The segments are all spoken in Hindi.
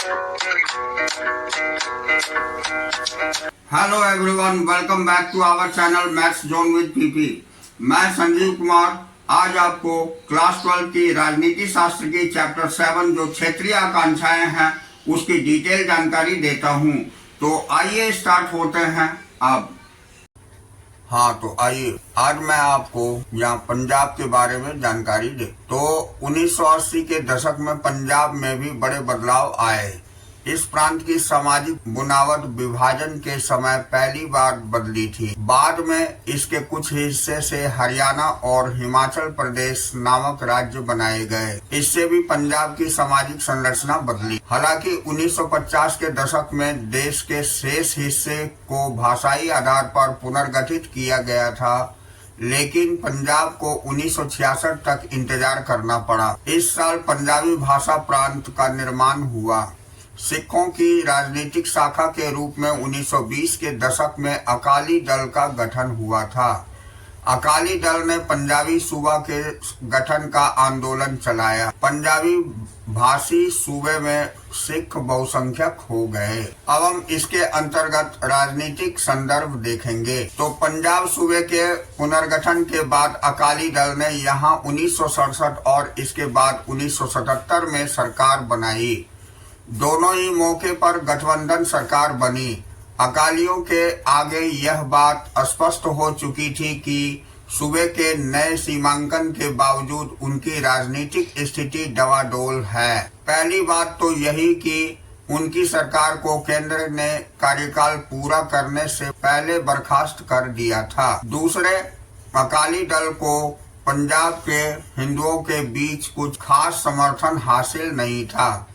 Hello everyone, welcome back to our channel maths zone with PP. मैं संजीव कुमार आज आपको क्लास 12 की राजनीति शास्त्र की चैप्टर 7 जो क्षेत्रीय आकांक्षाएं हैं उसकी डिटेल जानकारी देता हूं। तो आइए स्टार्ट होते हैं अब। तो आइए आज मैं आपको यहाँ पंजाब के बारे में जानकारी दे। तो 1980 के दशक में पंजाब में भी बड़े बदलाव आए। इस प्रांत की सामाजिक बुनावट विभाजन के समय पहली बार बदली थी। बाद में इसके कुछ हिस्से से हरियाणा और हिमाचल प्रदेश नामक राज्य बनाए गए। इससे भी पंजाब की सामाजिक संरचना बदली। हालांकि 1950 के दशक में देश के शेष हिस्से को भाषाई आधार पर पुनर्गठित किया गया था, लेकिन पंजाब को 1966 तक इंतजार करना पड़ा। इस साल पंजाबी भाषा प्रांत का निर्माण हुआ। सिखों की राजनीतिक शाखा के रूप में 1920 के दशक में अकाली दल का गठन हुआ था। अकाली दल ने पंजाबी सूबा के गठन का आंदोलन चलाया। पंजाबी भाषी सूबे में सिख बहुसंख्यक हो गए। अब हम इसके अंतर्गत राजनीतिक संदर्भ देखेंगे। तो पंजाब सूबे के पुनर्गठन के बाद अकाली दल ने यहाँ 1967 और इसके बाद 1977 में सरकार बनाई। दोनों ही मौके पर गठबंधन सरकार बनी। अकालियों के आगे यह बात स्पष्ट हो चुकी थी कि सूबे के नए सीमांकन के बावजूद उनकी राजनीतिक स्थिति डवाडोल है। पहली बात तो यही कि उनकी सरकार को केंद्र ने कार्यकाल पूरा करने से पहले बर्खास्त कर दिया था। दूसरे, अकाली दल को पंजाब के हिंदुओं के बीच कुछ खास समर्थन हासिल नहीं था।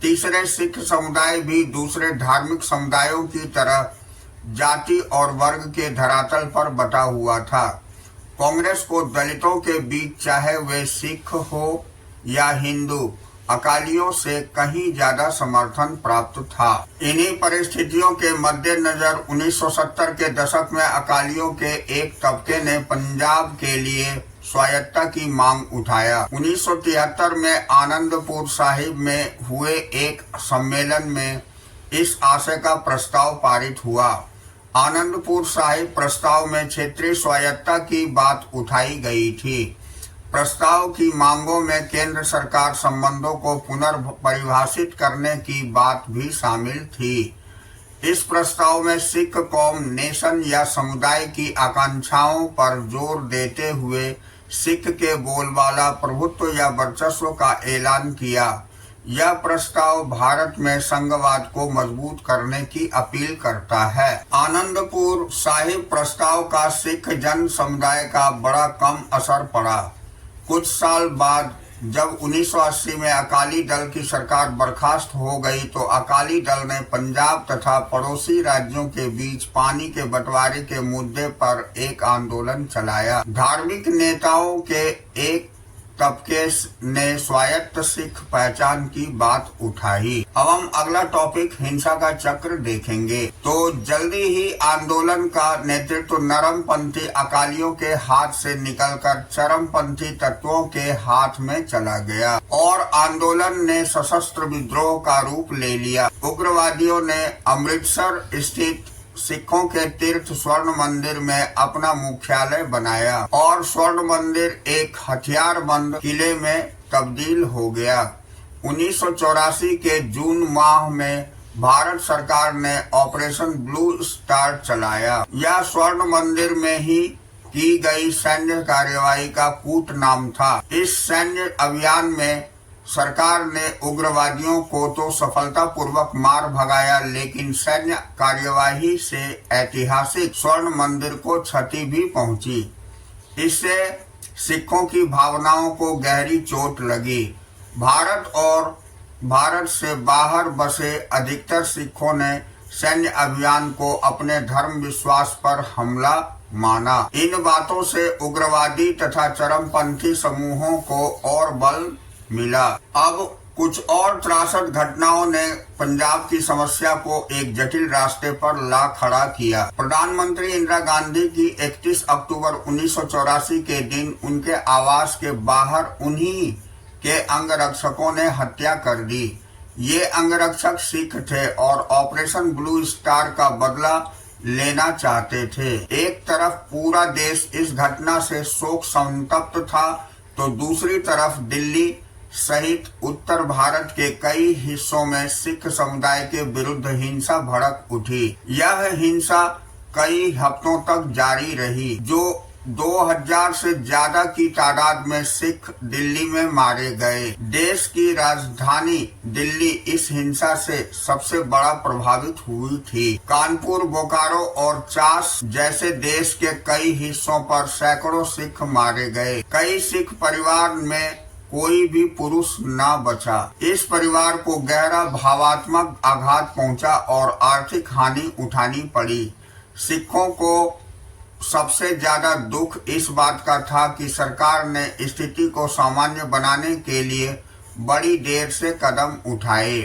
तीसरे, सिख समुदाय भी दूसरे धार्मिक समुदायों की तरह जाति और वर्ग के धरातल पर बटा हुआ था। कांग्रेस को दलितों के बीच, चाहे वे सिख हो या हिंदू, अकालियों से कहीं ज्यादा समर्थन प्राप्त था। इन्हीं परिस्थितियों के मद्देनजर 1970 के दशक में अकालियों के एक तबके ने पंजाब के लिए स्वायत्तता की मांग उठाया। 1973 में आनंदपुर साहिब में हुए एक सम्मेलन में इस आशय का प्रस्ताव पारित हुआ। आनंदपुर साहिब प्रस्ताव में क्षेत्रीय स्वायत्तता की बात उठाई गई थी। प्रस्ताव की मांगों में केंद्र सरकार संबंधों को पुनर्परिभाषित करने की बात भी शामिल थी। इस प्रस्ताव में सिख कौम नेशन या समुदाय की आकांक्षाओं पर जोर देते हुए सिख के बोलबाला, प्रभुत्व या वर्चस्व का ऐलान किया। यह प्रस्ताव भारत में संघवाद को मजबूत करने की अपील करता है। आनंदपुर साहिब प्रस्ताव का सिख जन समुदाय का बड़ा कम असर पड़ा। कुछ साल बाद जब 1980 में अकाली दल की सरकार बर्खास्त हो गई तो अकाली दल ने पंजाब तथा पड़ोसी राज्यों के बीच पानी के बंटवारे के मुद्दे पर एक आंदोलन चलाया। धार्मिक नेताओं के एक तबके ने स्वायत्त सिख पहचान की बात उठाई। अब हम अगला टॉपिक हिंसा का चक्र देखेंगे। तो जल्दी ही आंदोलन का नेतृत्व नरमपंथी अकालियों के हाथ से निकलकर चरमपंथी तत्वों के हाथ में चला गया और आंदोलन ने सशस्त्र विद्रोह का रूप ले लिया। उग्रवादियों ने अमृतसर स्थित सिखों के तीर्थ स्वर्ण मंदिर में अपना मुख्यालय बनाया और स्वर्ण मंदिर एक हथियारबंद किले में तब्दील हो गया। 1984 के जून माह में भारत सरकार ने ऑपरेशन ब्लू स्टार चलाया। यह स्वर्ण मंदिर में ही की गई सैन्य कार्यवाही का कूट नाम था। इस सैन्य अभियान में सरकार ने उग्रवादियों को तो सफलतापूर्वक मार भगाया, लेकिन सैन्य कार्यवाही से ऐतिहासिक स्वर्ण मंदिर को क्षति भी पहुंची। इससे सिखों की भावनाओं को गहरी चोट लगी। भारत और भारत से बाहर बसे अधिकतर सिखों ने सैन्य अभियान को अपने धर्म विश्वास पर हमला माना। इन बातों से उग्रवादी तथा चरमपंथी समूहों को और बल मिला। अब कुछ और त्रासद घटनाओं ने पंजाब की समस्या को एक जटिल रास्ते पर ला खड़ा किया। प्रधानमंत्री इंदिरा गांधी की 31 अक्टूबर 1984 के दिन उनके आवास के बाहर उन्हीं के अंगरक्षकों ने हत्या कर दी। ये अंगरक्षक सिख थे और ऑपरेशन ब्लू स्टार का बदला लेना चाहते थे। एक तरफ पूरा देश इस घटना से शोक संतप्त था, तो दूसरी तरफ दिल्ली सहित उत्तर भारत के कई हिस्सों में सिख समुदाय के विरुद्ध हिंसा भड़क उठी। यह हिंसा कई हफ्तों तक जारी रही। जो 2000 से ज्यादा की तादाद में सिख दिल्ली में मारे गए। देश की राजधानी दिल्ली इस हिंसा से सबसे बड़ा प्रभावित हुई थी। कानपुर, बोकारो और चास जैसे देश के कई हिस्सों पर सैकड़ों सिख मारे गए। कई सिख परिवार में कोई भी पुरुष न बचा। इस परिवार को गहरा भावात्मक आघात पहुंचा और आर्थिक हानि उठानी पड़ी। सिखों को सबसे ज्यादा दुख इस बात का था कि सरकार ने स्थिति को सामान्य बनाने के लिए बड़ी देर से कदम उठाए।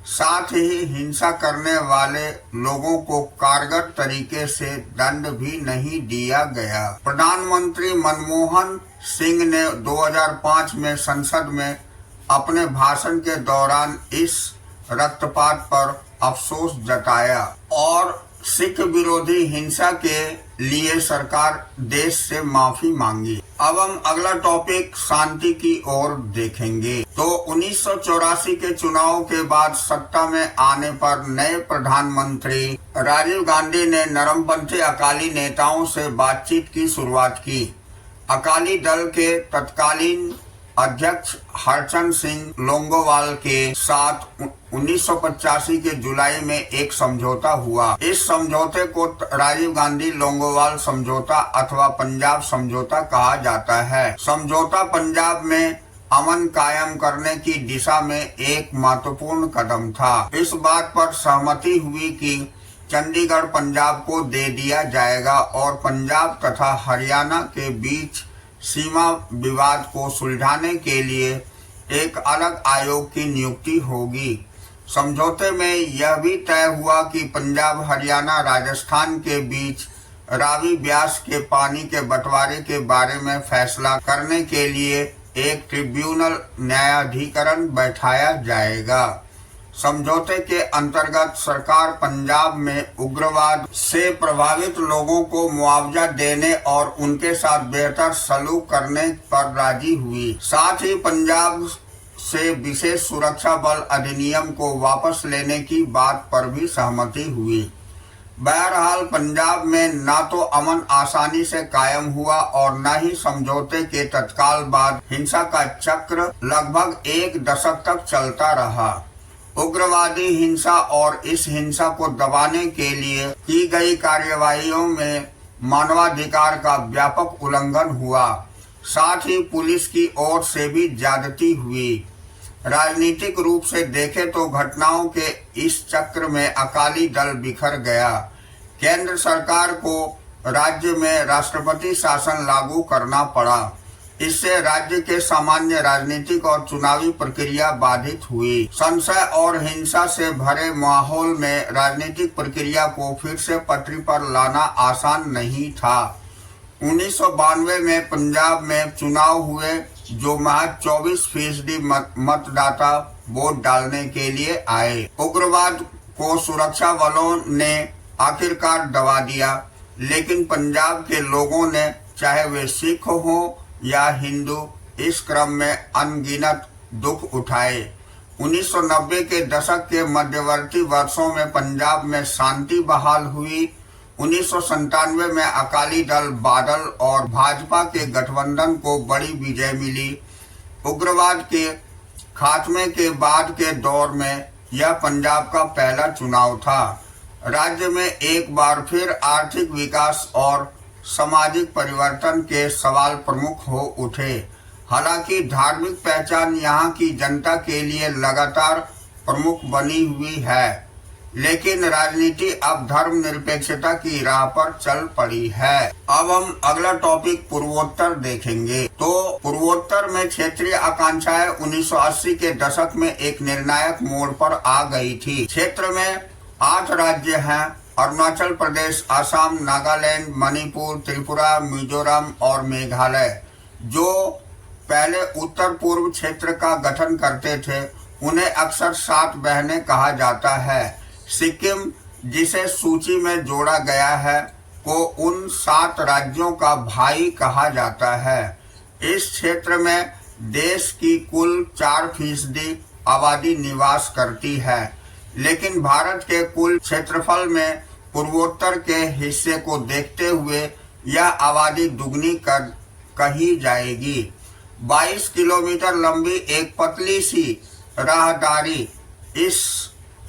साथ ही हिंसा करने वाले लोगों को कारगर तरीके से दंड भी नहीं दिया गया। प्रधानमंत्री मनमोहन सिंह ने 2005 में संसद में अपने भाषण के दौरान इस रक्तपात पर अफसोस जताया और सिख विरोधी हिंसा के लिए सरकार देश से माफी मांगी। अब हम अगला टॉपिक शांति की ओर देखेंगे। तो 1984 के चुनाव के बाद सत्ता में आने पर नए प्रधानमंत्री राजीव गांधी ने नरमपंथी अकाली नेताओं से बातचीत की शुरुआत की। अकाली दल के तत्कालीन अध्यक्ष हरचंद सिंह लोंगोवाल के साथ 1985 के जुलाई में एक समझौता हुआ। इस समझौते को राजीव गांधी लोंगोवाल समझौता अथवा पंजाब समझौता कहा जाता है। समझौता पंजाब में अमन कायम करने की दिशा में एक महत्वपूर्ण कदम था। इस बात पर सहमति हुई कि चंडीगढ़ पंजाब को दे दिया जाएगा और पंजाब तथा हरियाणा के बीच सीमा विवाद को सुलझाने के लिए एक अलग आयोग की नियुक्ति होगी। समझौते में यह भी तय हुआ कि पंजाब, हरियाणा, राजस्थान के बीच रावी ब्यास के पानी के बंटवारे के बारे में फैसला करने के लिए एक ट्रिब्यूनल न्यायाधिकरण बैठाया जाएगा। समझौते के अंतर्गत सरकार पंजाब में उग्रवाद से प्रभावित लोगों को मुआवजा देने और उनके साथ बेहतर सलूक करने पर राजी हुई। साथ ही पंजाब से विशेष सुरक्षा बल अधिनियम को वापस लेने की बात पर भी सहमति हुई। बहरहाल पंजाब में न तो अमन आसानी से कायम हुआ और न ही समझौते के तत्काल बाद हिंसा का चक्र लगभग एक दशक तक चलता रहा। उग्रवादी हिंसा और इस हिंसा को दबाने के लिए की गई कार्यवाहियों में मानवाधिकार का व्यापक उल्लंघन हुआ। साथ ही पुलिस की ओर से भी ज्यादती हुई। राजनीतिक रूप से देखें तो घटनाओं के इस चक्र में अकाली दल बिखर गया। केंद्र सरकार को राज्य में राष्ट्रपति शासन लागू करना पड़ा। इससे राज्य के सामान्य राजनीतिक और चुनावी प्रक्रिया बाधित हुई। संशय और हिंसा से भरे माहौल में राजनीतिक प्रक्रिया को फिर से पटरी पर लाना आसान नहीं था। 1992 में पंजाब में चुनाव हुए, जो महज 24% मतदाता वोट डालने के लिए आए। उग्रवाद को सुरक्षा बलों ने आखिरकार दबा दिया, लेकिन पंजाब के लोगों ने, चाहे वे सिख हों या हिंदू, इस क्रम में अनगिनत दुख उठाए। 1990 के दशक के मध्यवर्ती वर्षों में पंजाब में शांति बहाल हुई। 1997 में अकाली दल, बादल और भाजपा के गठबंधन को बड़ी विजय मिली। उग्रवाद के खात्मे के बाद के दौर में यह पंजाब का पहला चुनाव था। राज्य में एक बार फिर आर्थिक विकास और सामाजिक परिवर्तन के सवाल प्रमुख हो उठे। हालांकि धार्मिक पहचान यहाँ की जनता के लिए लगातार प्रमुख बनी हुई है, लेकिन राजनीति अब धर्मनिरपेक्षता की राह पर चल पड़ी है। अब हम अगला टॉपिक पूर्वोत्तर देखेंगे। तो पूर्वोत्तर में क्षेत्रीय आकांक्षाएं 1980 के दशक में एक निर्णायक मोड़ पर आ गई थी। क्षेत्र में 8 राज्य हैं: अरुणाचल प्रदेश, असम, नागालैंड, मणिपुर, त्रिपुरा, मिजोरम और मेघालय, जो पहले उत्तर पूर्व क्षेत्र का गठन करते थे। उन्हें अक्सर 7 बहनें कहा जाता है। सिक्किम, जिसे सूची में जोड़ा गया है, को उन 7 राज्यों का भाई कहा जाता है। इस क्षेत्र में देश की कुल 4% आबादी निवास करती है, लेकिन भारत के कुल क्षेत्रफल में पूर्वोत्तर के हिस्से को देखते हुए यह आबादी दुगनी कही जाएगी। 22 किलोमीटर लंबी एक पतली सी राहदारी इस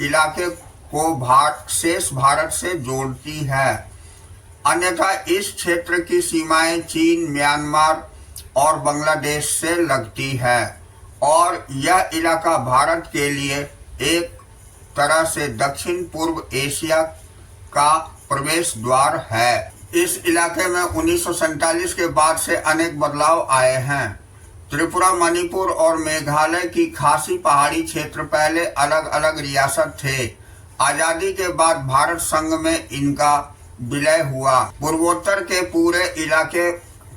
इलाके को शेष भारत से जोड़ती है। अन्यथा इस क्षेत्र की सीमाएं चीन, म्यांमार और बांग्लादेश से लगती है और यह इलाका भारत के लिए एक तरह से दक्षिण पूर्व एशिया का प्रवेश द्वार है। इस इलाके में 1947 के बाद से अनेक बदलाव आए हैं। त्रिपुरा, मणिपुर और मेघालय की खासी पहाड़ी क्षेत्र पहले अलग अलग रियासत थे। आजादी के बाद भारत संघ में इनका विलय हुआ। पूर्वोत्तर के पूरे इलाके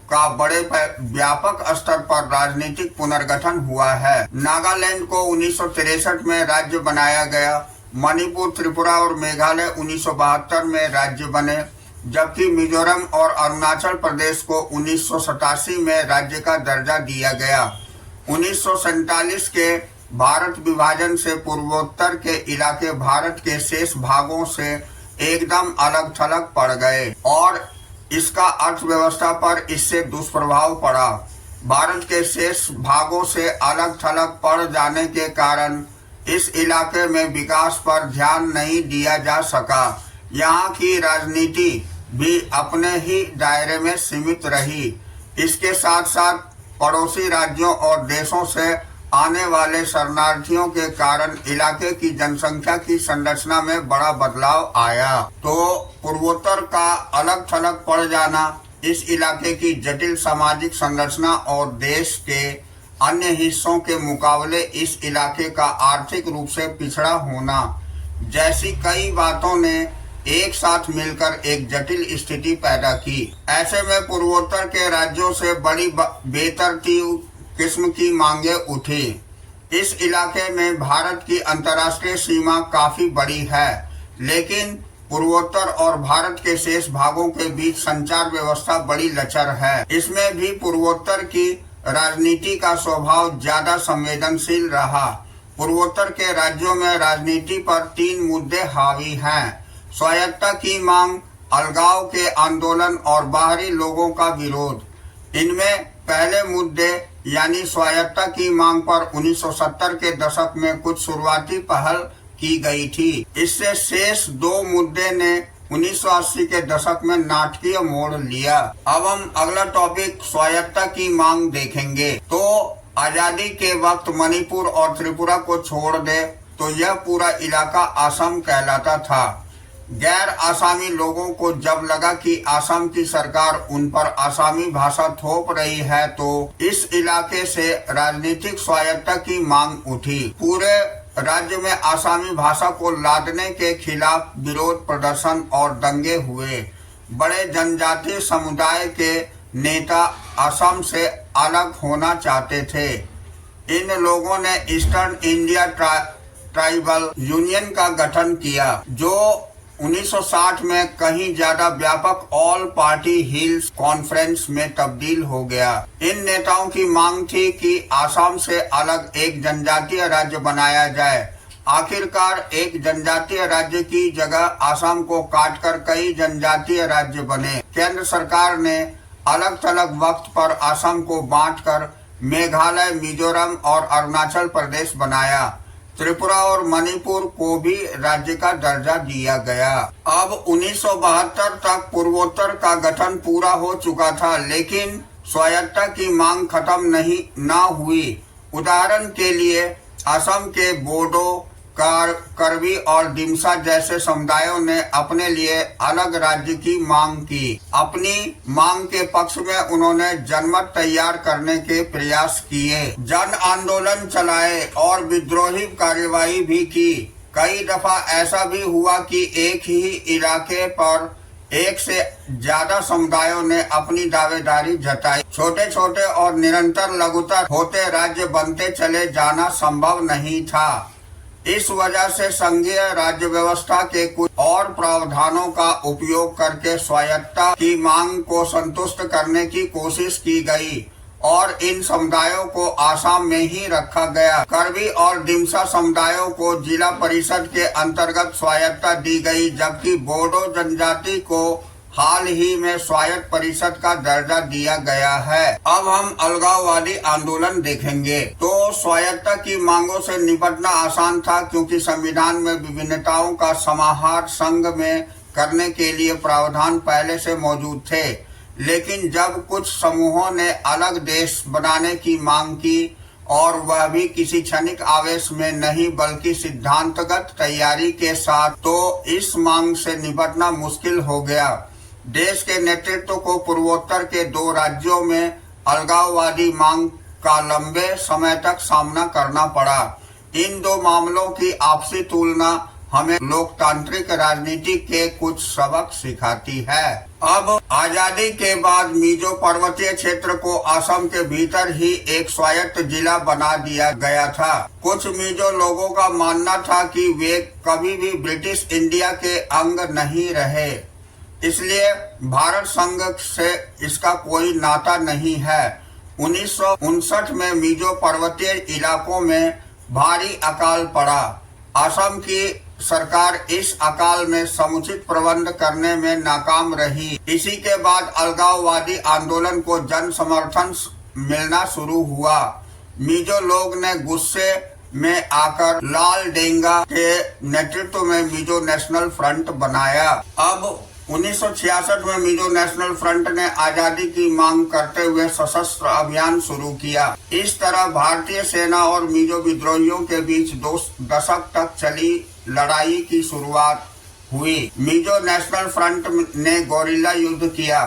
का बड़े व्यापक स्तर पर राजनीतिक पुनर्गठन हुआ है। नागालैंड को 1963 में राज्य बनाया गया। मणिपुर, त्रिपुरा और मेघालय 1972 में राज्य बने, जबकि मिजोरम और अरुणाचल प्रदेश को 1987 में राज्य का दर्जा दिया गया। 1947 के भारत विभाजन से पूर्वोत्तर के इलाके भारत के शेष भागों से एकदम अलग थलग पड़ गए और इसका अर्थव्यवस्था पर इससे दुष्प्रभाव पड़ा। भारत के शेष भागों से अलग थलग पड़ जाने के कारण इस इलाके में विकास पर ध्यान नहीं दिया जा सका। यहाँ की राजनीति भी अपने ही दायरे में सीमित रही। इसके साथ साथ पड़ोसी राज्यों और देशों से आने वाले शरणार्थियों के कारण इलाके की जनसंख्या की संरचना में बड़ा बदलाव आया। तो पूर्वोत्तर का अलग थलग पड़ जाना, इस इलाके की जटिल सामाजिक संरचना और देश के अन्य हिस्सों के मुकाबले इस इलाके का आर्थिक रूप से पिछड़ा होना जैसी कई बातों ने एक साथ मिलकर एक जटिल स्थिति पैदा की। ऐसे में पूर्वोत्तर के राज्यों से बड़ी बेतरतीब किस्म की मांगे उठी। इस इलाके में भारत की अंतर्राष्ट्रीय सीमा काफी बड़ी है, लेकिन पूर्वोत्तर और भारत के शेष भागों के बीच संचार व्यवस्था बड़ी लचर है। इसमें भी पूर्वोत्तर की राजनीति का स्वभाव ज्यादा संवेदनशील रहा। पूर्वोत्तर के राज्यों में राजनीति पर 3 मुद्दे हावी हैं: स्वायत्तता की मांग, अलगाव के आंदोलन और बाहरी लोगों का विरोध। इनमें पहले मुद्दे यानी स्वायत्तता की मांग पर 1970 के दशक में कुछ शुरुआती पहल की गई थी। इससे शेष 2 मुद्दे ने 1980 के दशक में नाटकीय मोड़ लिया। अब हम अगला टॉपिक स्वायत्तता की मांग देखेंगे। तो आजादी के वक्त मणिपुर और त्रिपुरा को छोड़ दे तो यह पूरा इलाका असम कहलाता था। गैर आसामी लोगों को जब लगा कि असम की सरकार उन पर आसामी भाषा थोप रही है, तो इस इलाके से राजनीतिक स्वायत्तता की मांग उठी। पूरे राज्य में आसामी भाषा को लादने के खिलाफ विरोध प्रदर्शन और दंगे हुए। बड़े जनजातीय समुदाय के नेता असम से अलग होना चाहते थे। इन लोगों ने ईस्टर्न इंडिया ट्राइबल यूनियन का गठन किया, जो 1960 में कहीं ज्यादा व्यापक ऑल पार्टी हिल्स कॉन्फ्रेंस में तब्दील हो गया। इन नेताओं की मांग थी कि असम से अलग एक जनजातीय राज्य बनाया जाए। आखिरकार एक जनजातीय राज्य की जगह असम को काटकर कई जनजातीय राज्य बने। केंद्र सरकार ने अलग थलग वक्त पर असम को बांटकर मेघालय, मिजोरम और अरुणाचल प्रदेश बनाया। त्रिपुरा और मणिपुर को भी राज्य का दर्जा दिया गया। अब 1972 तक पूर्वोत्तर का गठन पूरा हो चुका था, लेकिन स्वायत्तता की मांग खत्म न हुई। उदाहरण के लिए असम के बोडो, करबी और दिमसा जैसे समुदायों ने अपने लिए अलग राज्य की मांग की। अपनी मांग के पक्ष में उन्होंने जनमत तैयार करने के प्रयास किए, जन आंदोलन चलाए और विद्रोही कार्यवाही भी की। कई दफा ऐसा भी हुआ कि एक ही इलाके पर एक से ज्यादा समुदायों ने अपनी दावेदारी जताई। छोटे छोटे और निरंतर लघुतर होते राज्य बनते चले जाना संभव नहीं था। इस वजह से संघीय राज्य व्यवस्था के कुछ और प्रावधानों का उपयोग करके स्वायत्तता की मांग को संतुष्ट करने की कोशिश की गई और इन समुदायों को आसाम में ही रखा गया। करबी और दिमसा समुदायों को जिला परिषद के अंतर्गत स्वायत्तता दी गई, जबकि बोडो जनजाति को हाल ही में स्वायत्त परिषद का दर्जा दिया गया है। अब हम अलगाववादी आंदोलन देखेंगे। तो स्वायत्तता की मांगों से निपटना आसान था, क्योंकि संविधान में विभिन्नताओं का समाहार संघ में करने के लिए प्रावधान पहले से मौजूद थे। लेकिन जब कुछ समूहों ने अलग देश बनाने की मांग की, और वह भी किसी क्षणिक आवेश में नहीं बल्कि सिद्धांतगत तैयारी के साथ, तो इस मांग से निपटना मुश्किल हो गया। देश के नेतृत्व को पूर्वोत्तर के 2 राज्यों में अलगाववादी मांग का लंबे समय तक सामना करना पड़ा। इन 2 मामलों की आपसी तुलना हमें लोकतांत्रिक राजनीति के कुछ सबक सिखाती है। अब आजादी के बाद मिजो पर्वतीय क्षेत्र को असम के भीतर ही एक स्वायत्त जिला बना दिया गया था। कुछ मिजो लोगों का मानना था कि वे कभी भी ब्रिटिश इंडिया के अंग नहीं रहे, इसलिए भारत संघ से इसका कोई नाता नहीं है। 1959 में मिजो पर्वतीय इलाकों में भारी अकाल पड़ा। असम की सरकार इस अकाल में समुचित प्रबंध करने में नाकाम रही। इसी के बाद अलगाववादी आंदोलन को जन समर्थन मिलना शुरू हुआ। मिजो लोग ने गुस्से में आकर लाल डेंगा के नेतृत्व में मिजो नेशनल फ्रंट बनाया। अब 1966 में मिजो नेशनल फ्रंट ने आजादी की मांग करते हुए सशस्त्र अभियान शुरू किया। इस तरह भारतीय सेना और मिजो विद्रोहियों के बीच 2 दशक तक चली लड़ाई की शुरुआत हुई। मिजो नेशनल फ्रंट ने गोरिल्ला युद्ध किया।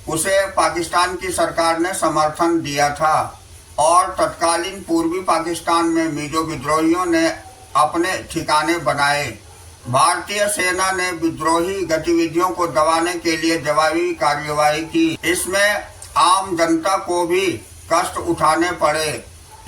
उसे पाकिस्तान की सरकार ने समर्थन दिया था और तत्कालीन पूर्वी पाकिस्तान में मिजो विद्रोहियों ने अपने ठिकाने बनाए। भारतीय सेना ने विद्रोही गतिविधियों को दबाने के लिए जवाबी कार्यवाही की। इसमें आम जनता को भी कष्ट उठाने पड़े।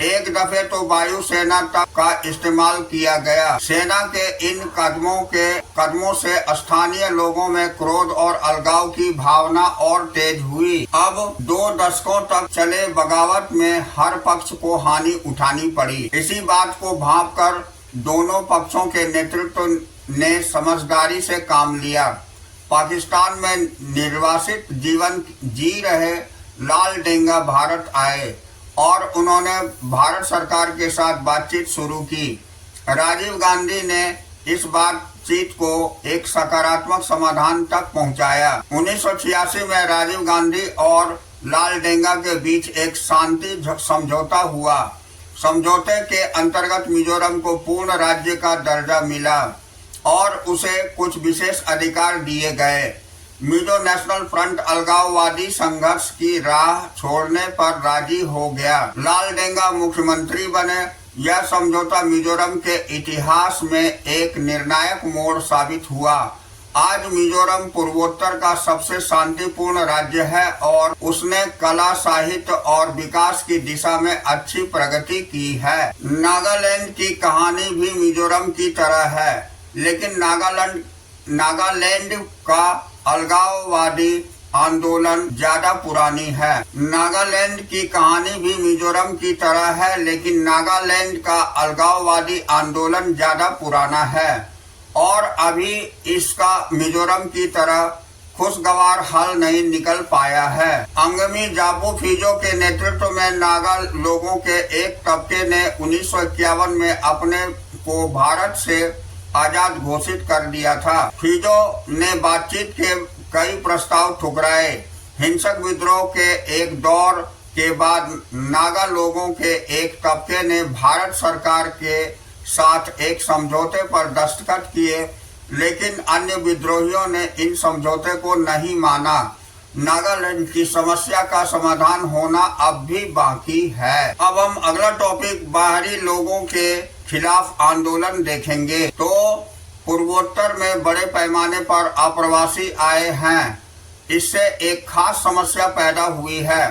एक दफे तो वायुसेना तक का इस्तेमाल किया गया। सेना के इन कदमों से स्थानीय लोगों में क्रोध और अलगाव की भावना और तेज हुई। अब 2 दशकों तक चले बगावत में हर पक्ष को हानि उठानी पड़ी। इसी बात को भांपकर दोनों पक्षों के नेतृत्व ने समझदारी से काम लिया। पाकिस्तान में निर्वासित जीवन जी रहे लाल डेंगा भारत आए और उन्होंने भारत सरकार के साथ बातचीत शुरू की। राजीव गांधी ने इस बातचीत को एक सकारात्मक समाधान तक पहुंचाया। 1986 में राजीव गांधी और लाल डेंगा के बीच एक शांति समझौता हुआ। समझौते के अंतर्गत मिजोरम को पूर्ण राज्य का दर्जा मिला और उसे कुछ विशेष अधिकार दिए गए। मिजो नेशनल फ्रंट अलगाववादी संघर्ष की राह छोड़ने पर राजी हो गया। लाल डेंगा मुख्यमंत्री बने। यह समझौता मिजोरम के इतिहास में एक निर्णायक मोड़ साबित हुआ। आज मिजोरम पूर्वोत्तर का सबसे शांतिपूर्ण राज्य है और उसने कला, साहित्य और विकास की दिशा में अच्छी प्रगति की है। नागालैंड की कहानी भी मिजोरम की तरह है, लेकिन नागालैंड का अलगाववादी आंदोलन ज्यादा पुरानी है। नागालैंड की कहानी भी मिजोरम की तरह है, लेकिन नागालैंड का अलगाववादी आंदोलन ज्यादा पुराना है और अभी इसका मिजोरम की तरह खुशगवार हल नहीं निकल पाया है। अंगमी जापो फिजो के नेतृत्व में नागा लोगों के एक तबके ने 1951 में अपने को भारत से आजाद घोषित कर दिया था। फिजो ने बातचीत के कई प्रस्ताव ठुकराए। हिंसक विद्रोह के एक दौर के बाद नागा लोगों के एक तबके ने भारत सरकार के साथ एक समझौते पर दस्तखत किए, लेकिन अन्य विद्रोहियों ने इन समझौते को नहीं माना। नागालैंड की समस्या का समाधान होना अब भी बाकी है। अब हम अगला टॉपिक बाहरी लोगों के खिलाफ आंदोलन देखेंगे। तो पूर्वोत्तर में बड़े पैमाने पर अप्रवासी आए हैं। इससे एक खास समस्या पैदा हुई है।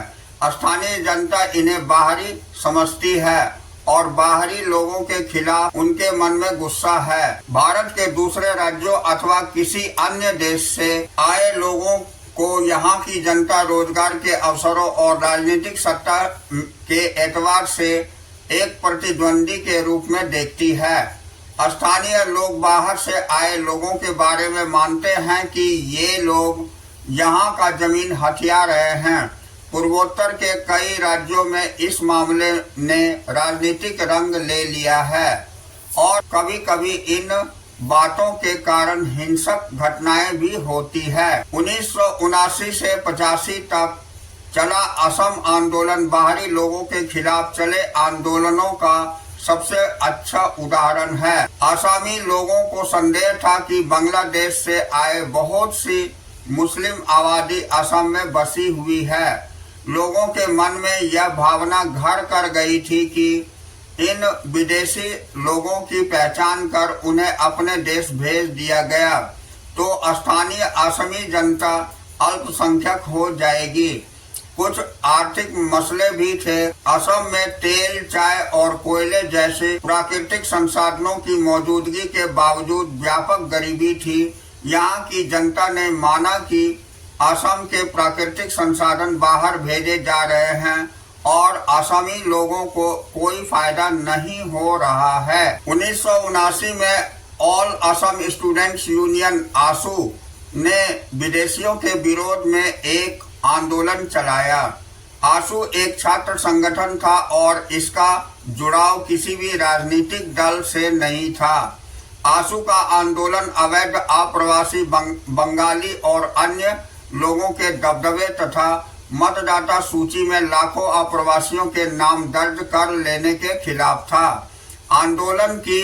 स्थानीय जनता इन्हें बाहरी समझती है और बाहरी लोगों के खिलाफ उनके मन में गुस्सा है। भारत के दूसरे राज्यों अथवा किसी अन्य देश से आए लोगों को यहाँ की जनता रोजगार के अवसरों और राजनीतिक सत्ता के एतबार से एक प्रतिद्वंदी के रूप में देखती है। स्थानीय लोग बाहर से आए लोगों के बारे में मानते हैं कि ये लोग यहाँ का जमीन हथिया रहे हैं। पूर्वोत्तर के कई राज्यों में इस मामले ने राजनीतिक रंग ले लिया है और कभी कभी इन बातों के कारण हिंसक घटनाएं भी होती है। 1979 से 85 तक चला असम आंदोलन बाहरी लोगों के खिलाफ चले आंदोलनों का सबसे अच्छा उदाहरण है। आसामी लोगों को संदेह था कि बांग्लादेश से आए बहुत सी मुस्लिम आबादी असम में बसी हुई है। लोगों के मन में यह भावना घर कर गई थी कि इन विदेशी लोगों की पहचान कर उन्हें अपने देश भेज दिया गया तो स्थानीय असमी जनता अल्पसंख्यक हो जाएगी। कुछ आर्थिक मसले भी थे। असम में तेल, चाय और कोयले जैसे प्राकृतिक संसाधनों की मौजूदगी के बावजूद व्यापक गरीबी थी। यहाँ की जनता ने माना कि असम के प्राकृतिक संसाधन बाहर भेजे जा रहे हैं और असमी लोगों को कोई फायदा नहीं हो रहा है। 1979 में ऑल असम स्टूडेंट्स यूनियन आसू ने विदेशियों के विरोध में एक आंदोलन चलाया। आसू एक छात्र संगठन था और इसका जुड़ाव किसी भी राजनीतिक दल से नहीं था। आसू का आंदोलन अवैध अप्रवासी बंगाली और अन्य लोगों के दबदबे तथा मतदाता सूची में लाखों अप्रवासियों के नाम दर्ज कर लेने के खिलाफ था। आंदोलन की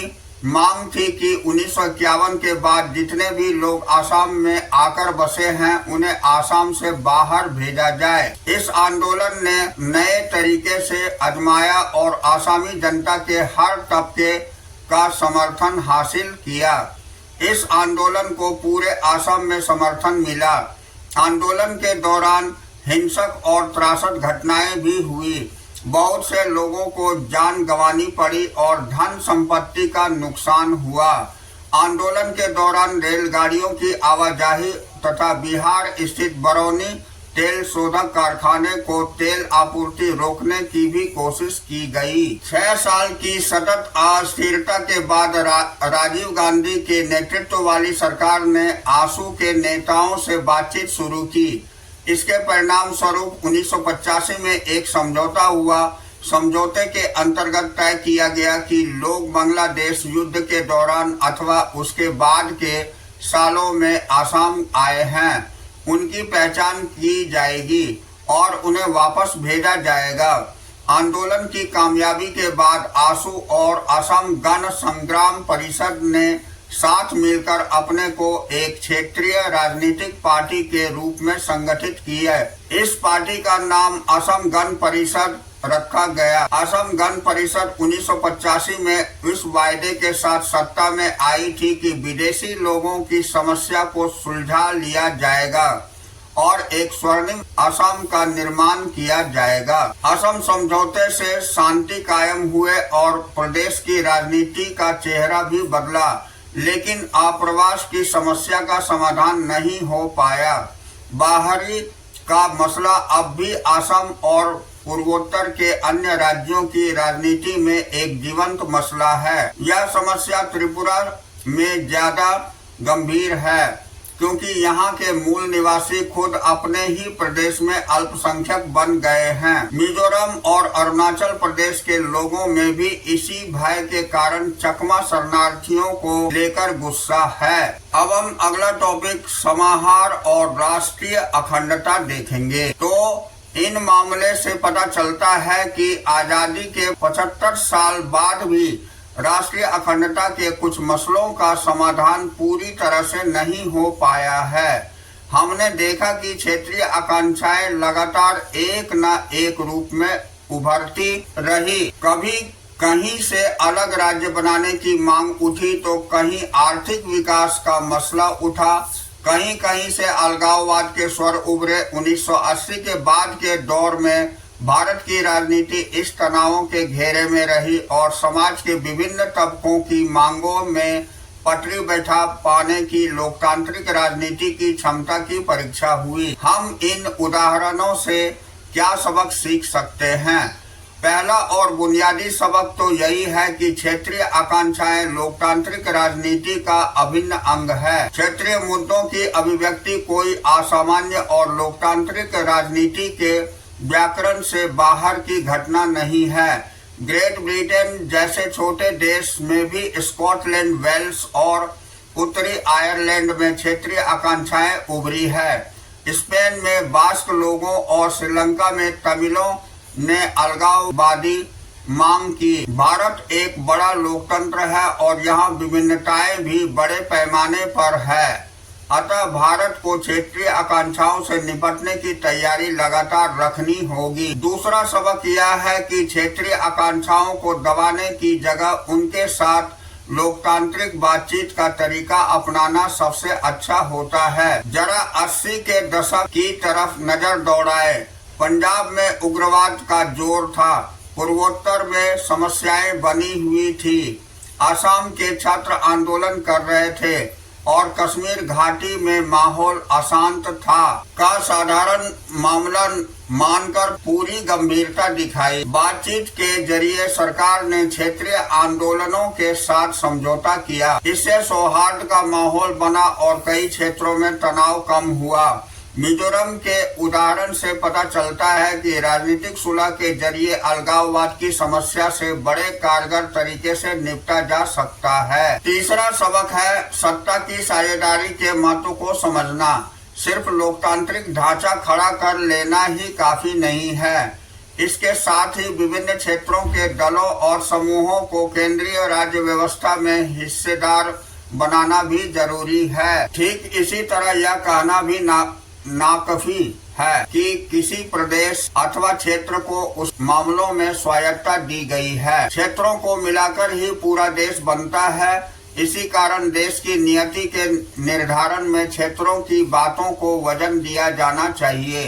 मांग थी कि 1951 के बाद जितने भी लोग आसाम में आकर बसे हैं उन्हें आसाम से बाहर भेजा जाए। इस आंदोलन ने नए तरीके से आजमाया और आसामी जनता के हर तबके का समर्थन हासिल किया। इस आंदोलन को पूरे असम में समर्थन मिला। आंदोलन के दौरान हिंसक और त्रासद घटनाएं भी हुई। बहुत से लोगों को जान गंवानी पड़ी और धन संपत्ति का नुकसान हुआ। आंदोलन के दौरान रेलगाड़ियों की आवाजाही तथा बिहार स्थित बरौनी तेल शोधक कारखाने को तेल आपूर्ति रोकने की भी कोशिश की गई। 6 साल की सतत अस्थिरता के बाद राजीव गांधी के नेतृत्व वाली सरकार ने आसू के नेताओं से बातचीत शुरू की। इसके परिणाम स्वरूप 1985 में एक समझौता हुआ। समझौते के अंतर्गत तय किया गया कि लोग बांग्लादेश युद्ध के दौरान अथवा उसके बाद के सालों में आसाम आए हैं उनकी पहचान की जाएगी और उन्हें वापस भेजा जाएगा। आंदोलन की कामयाबी के बाद आसू और असम गण संग्राम परिषद ने साथ मिलकर अपने को एक क्षेत्रीय राजनीतिक पार्टी के रूप में संगठित किया। इस पार्टी का नाम असम गण परिषद रखा गया। असम गण परिषद 1985 में इस वायदे के साथ सत्ता में आई थी कि विदेशी लोगों की समस्या को सुलझा लिया जाएगा और एक स्वर्णिम असम का निर्माण किया जाएगा। असम समझौते से शांति कायम हुए और प्रदेश की राजनीति का चेहरा भी बदला, लेकिन आप्रवास की समस्या का समाधान नहीं हो पाया। बाहरी का मसला अब भी असम और पूर्वोत्तर के अन्य राज्यों की राजनीति में एक जीवंत मसला है। यह समस्या त्रिपुरा में ज्यादा गंभीर है क्योंकि यहाँ के मूल निवासी खुद अपने ही प्रदेश में अल्पसंख्यक बन गए हैं। मिजोरम और अरुणाचल प्रदेश के लोगों में भी इसी भय के कारण चकमा शरणार्थियों को लेकर गुस्सा है। अब हम अगला टॉपिक समाहार और राष्ट्रीय अखंडता देखेंगे। तो इन मामले से पता चलता है कि आजादी के 75 साल बाद भी राष्ट्रीय अखंडता के कुछ मसलों का समाधान पूरी तरह से नहीं हो पाया है। हमने देखा कि क्षेत्रीय आकांक्षाएं लगातार एक न एक रूप में उभरती रही। कभी कहीं से अलग राज्य बनाने की मांग उठी तो कहीं आर्थिक विकास का मसला उठा, कहीं कहीं से अलगाववाद के स्वर उभरे। 1980 के बाद के दौर में भारत की राजनीति इस तनावों के घेरे में रही और समाज के विभिन्न तबकों की मांगों में पटरी बैठा पाने की लोकतांत्रिक राजनीति की क्षमता की परीक्षा हुई। हम इन उदाहरणों से क्या सबक सीख सकते हैं? पहला और बुनियादी सबक तो यही है कि क्षेत्रीय आकांक्षाएं लोकतांत्रिक राजनीति का अभिन्न अंग है। क्षेत्रीय मुद्दों की अभिव्यक्ति कोई असामान्य और लोकतांत्रिक राजनीति के व्याकरण से बाहर की घटना नहीं है। ग्रेट ब्रिटेन जैसे छोटे देश में भी स्कॉटलैंड, वेल्स और उत्तरी आयरलैंड में क्षेत्रीय आकांक्षाएं उभरी है। स्पेन में बास्क लोगों और श्रीलंका में तमिलों ने अलगाववादी मांग की। भारत एक बड़ा लोकतंत्र है और यहाँ विभिन्नताएं भी बड़े पैमाने पर है। अतः भारत को क्षेत्रीय आकांक्षाओं से निपटने की तैयारी लगातार रखनी होगी। दूसरा सबक यह है कि क्षेत्रीय आकांक्षाओं को दबाने की जगह उनके साथ लोकतांत्रिक बातचीत का तरीका अपनाना सबसे अच्छा होता है। जरा 80 के दशक की तरफ नजर दौड़ाए। पंजाब में उग्रवाद का जोर था, पूर्वोत्तर में समस्याएं बनी हुई थी, असम के छात्र आंदोलन कर रहे थे और कश्मीर घाटी में माहौल अशांत था का साधारण मामला मानकर पूरी गंभीरता दिखाई। बातचीत के जरिए सरकार ने क्षेत्रीय आंदोलनों के साथ समझौता किया। इससे सौहार्द का माहौल बना और कई क्षेत्रों में तनाव कम हुआ। मिजोरम के उदाहरण से पता चलता है कि राजनीतिक सुलह के जरिए अलगाववाद की समस्या से बड़े कारगर तरीके से निपटा जा सकता है। तीसरा सबक है सत्ता की साझेदारी के महत्व को समझना। सिर्फ लोकतांत्रिक ढांचा खड़ा कर लेना ही काफी नहीं है। इसके साथ ही विभिन्न क्षेत्रों के दलों और समूहों को केंद्रीय राज्य व्यवस्था में हिस्सेदार बनाना भी जरूरी है। ठीक इसी तरह यह कहना भी नाकाफी है कि किसी प्रदेश अथवा क्षेत्र को उस मामलों में स्वायत्तता दी गई है। क्षेत्रों को मिलाकर ही पूरा देश बनता है। इसी कारण देश की नियति के निर्धारण में क्षेत्रों की बातों को वजन दिया जाना चाहिए।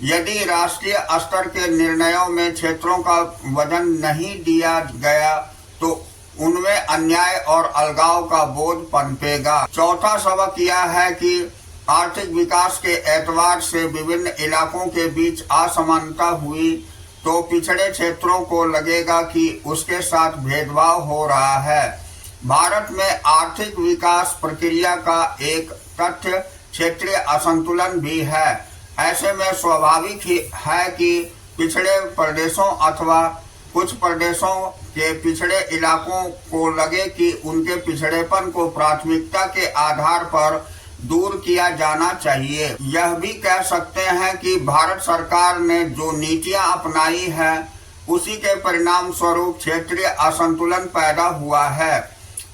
यदि राष्ट्रीय स्तर के निर्णयों में क्षेत्रों का वजन नहीं दिया गया तो उनमें अन्याय और अलगाव का बोझ पनपेगा। चौथा सबक यह है कि आर्थिक विकास के एतबार से विभिन्न इलाकों के बीच असमानता हुई तो पिछड़े क्षेत्रों को लगेगा कि उसके साथ भेदभाव हो रहा है। भारत में आर्थिक विकास प्रक्रिया का एक तथ्य क्षेत्रीय असंतुलन भी है। ऐसे में स्वाभाविक ही है कि पिछड़े प्रदेशों अथवा कुछ प्रदेशों के पिछड़े इलाकों को लगे कि उनके पिछड़ेपन को प्राथमिकता के आधार पर दूर किया जाना चाहिए। यह भी कह सकते हैं कि भारत सरकार ने जो नीतियां अपनाई है उसी के परिणाम स्वरूप क्षेत्रीय असंतुलन पैदा हुआ है।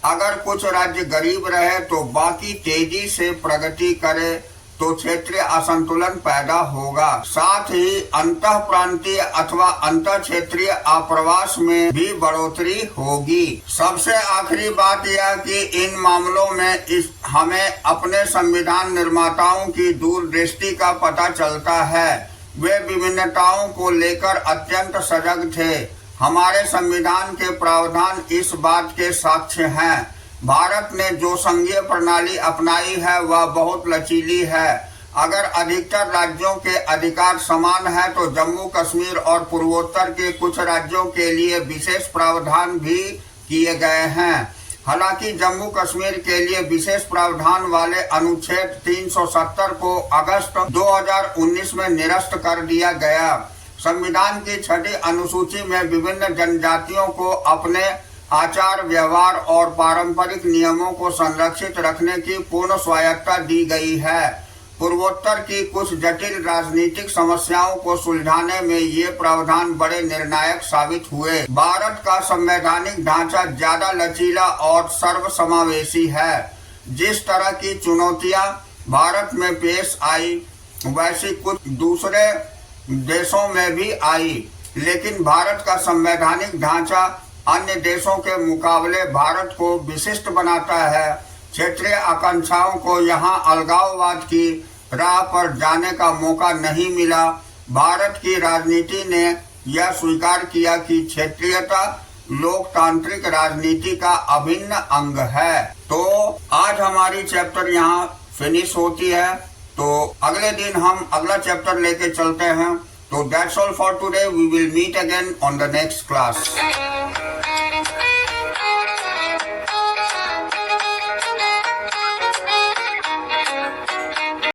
अगर कुछ राज्य गरीब रहे तो बाकी तेजी से प्रगति करे तो क्षेत्रीय असंतुलन पैदा होगा। साथ ही अंतः प्रांतीय अथवा अंतर क्षेत्रीय आप्रवास में भी बढ़ोतरी होगी। सबसे आखिरी बात यह कि इन मामलों में हमें अपने संविधान निर्माताओं की दूरदृष्टि का पता चलता है। वे विभिन्नताओं को लेकर अत्यंत सजग थे। हमारे संविधान के प्रावधान इस बात के साक्ष्य हैं। भारत ने जो संघीय प्रणाली अपनाई है वह बहुत लचीली है। अगर अधिकतर राज्यों के अधिकार समान है तो जम्मू कश्मीर और पूर्वोत्तर के कुछ राज्यों के लिए विशेष प्रावधान भी किए गए हैं। हालांकि जम्मू कश्मीर के लिए विशेष प्रावधान वाले अनुच्छेद 370 को अगस्त 2019 में निरस्त कर दिया गया। संविधान की 6ठी अनुसूची में विभिन्न जनजातियों को अपने आचार व्यवहार और पारंपरिक नियमों को संरक्षित रखने की पूर्ण स्वायत्तता दी गई है। पूर्वोत्तर की कुछ जटिल राजनीतिक समस्याओं को सुलझाने में ये प्रावधान बड़े निर्णायक साबित हुए। भारत का संवैधानिक ढांचा ज्यादा लचीला और सर्वसमावेशी है। जिस तरह की चुनौतियां भारत में पेश आई वैसी कुछ दूसरे देशों में भी आई, लेकिन भारत का संवैधानिक ढांचा अन्य देशों के मुकाबले भारत को विशिष्ट बनाता है। क्षेत्रीय आकांक्षाओं को यहाँ अलगाववाद की राह पर जाने का मौका नहीं मिला। भारत की राजनीति ने यह स्वीकार किया कि क्षेत्रीयता लोकतांत्रिक राजनीति का अभिन्न अंग है। तो आज हमारी चैप्टर यहाँ फिनिश होती है, तो अगले दिन हम अगला चैप्टर लेके चलते हैं। तो that's all for today, we will meet again on the next class.